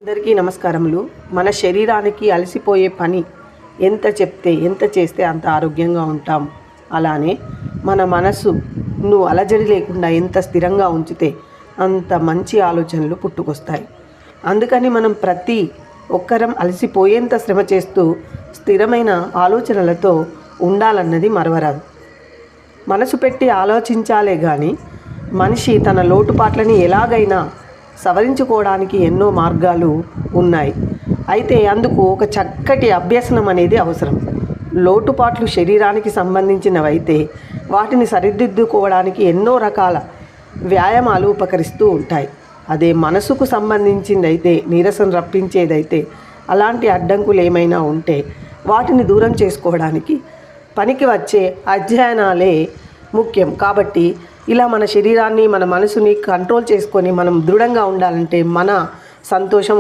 అందరికీ నమస్కారములు. మన శరీరానికి అలసిపోయే పని ఎంత చెప్తే ఎంత చేస్తే అంత ఆరోగ్యంగా ఉంటాం. అలానే మన మనసును అలజడి లేకుండా ఎంత స్థిరంగా ఉంచితే అంత మంచి ఆలోచనలు పుట్టుకొస్తాయి. అందుకని మనం ప్రతి ఒక్కరం అలసిపోయేంత శ్రమ చేస్తూ స్థిరమైన ఆలోచనలతో ఉండాలన్నది మరవరాదు. మనసు పెట్టి ఆలోచించాలే కానీ మనిషి తన లోటుపాట్లని ఎలాగైనా సవరించుకోవడానికి ఎన్నో మార్గాలు ఉన్నాయి. అయితే అందుకు ఒక చక్కటి అభ్యసనం అనేది అవసరం. లోటుపాట్లు శరీరానికి సంబంధించినవైతే వాటిని సరిదిద్దుకోవడానికి ఎన్నో రకాల వ్యాయామాలు ఉపకరిస్తూ ఉంటాయి. అదే మనసుకు సంబంధించిందైతే, నీరసం రప్పించేదైతే, అలాంటి అడ్డంకులు ఏమైనా ఉంటే వాటిని దూరం చేసుకోవడానికి పనికి వచ్చే అధ్యయనాలే ముఖ్యం. కాబట్టి ఇలా మన శరీరాన్ని, మన మనసుని కంట్రోల్ చేసుకొని మనం దృఢంగా ఉండాలంటే మన సంతోషం